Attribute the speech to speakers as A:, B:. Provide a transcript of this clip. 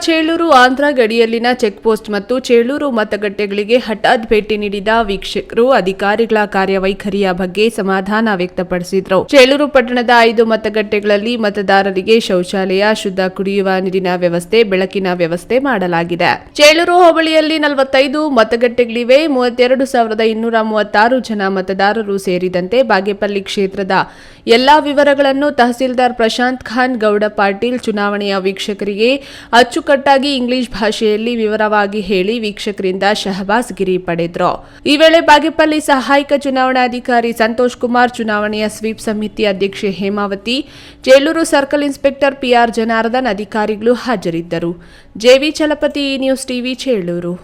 A: Chelur Andhra ಗಡಿಯಲ್ಲಿನ checkpost ಮತ್ತು ಚೇಳೂರು ಮತಗಟ್ಟೆಗಳಿಗೆ ಹಠಾತ್ ಭೇಟಿ ನೀಡಿದ ವೀಕ್ಷಕರು ಅಧಿಕಾರಿಗಳ ಕಾರ್ಯವೈಖರಿಯ ಬಗ್ಗೆ ಸಮಾಧಾನ ವ್ಯಕ್ತಪಡಿಸಿದರು. ಚೇಳೂರು ಪಟ್ಟಣದ 5 ಮತಗಟ್ಟೆಗಳಲ್ಲಿ ಮತದಾರರಿಗೆ ಶೌಚಾಲಯ, ಶುದ್ಧ ಕುಡಿಯುವ ನೀರಿನ ವ್ಯವಸ್ಥೆ, ಬೆಳಕಿನ ವ್ಯವಸ್ಥೆ ಮಾಡಲಾಗಿದೆ. ಚೇಳೂರು ಹೋಬಳಿಯಲ್ಲಿ 45 ಮತಗಟ್ಟೆಗಳಿವೆ. 32,236 ಜನ ಮತದಾರರು ಸೇರಿದಂತೆ ಬಾಗೇಪಲ್ಲಿ ಕ್ಷೇತ್ರದ ಎಲ್ಲಾ ವಿವರಗಳನ್ನು ತಹಸೀಲ್ದಾರ್ ಪ್ರಶಾಂತ್ ಖಾನ್ ಗೌಡ ಪಾಟೀಲ್ ಚುನಾವಣೆಯ ವೀಕ್ಷಕರಿಗೆ ಅಚ್ಚುಕಟ್ಟಾಗಿ ಇಂಗ್ಲಿಷ್ ಭಾಷೆಯಲ್ಲಿ ವಿವರವಾಗಿ ಹೇಳಿ ವೀಕ್ಷಕರಿಂದ ಶಹಬಾಸ್ ಗಿರಿ ಪಡೆದರು. ಈ ವೇಳೆ ಬಾಗೇಪಲ್ಲಿ ಸಹಾಯಕ ಚುನಾವಣಾಧಿಕಾರಿ ಸಂತೋಷ್ ಕುಮಾರ್, ಚುನಾವಣೆಯ ಸ್ವೀಪ್ ಸಮಿತಿ ಅಧ್ಯಕ್ಷೆ Hemavati, Cheluru circle inspector PR Janardhan ಅಧಿಕಾರಿಗಳು ಹಾಜರಿದ್ದರು. JV Chalapathi, news TV, Chelur.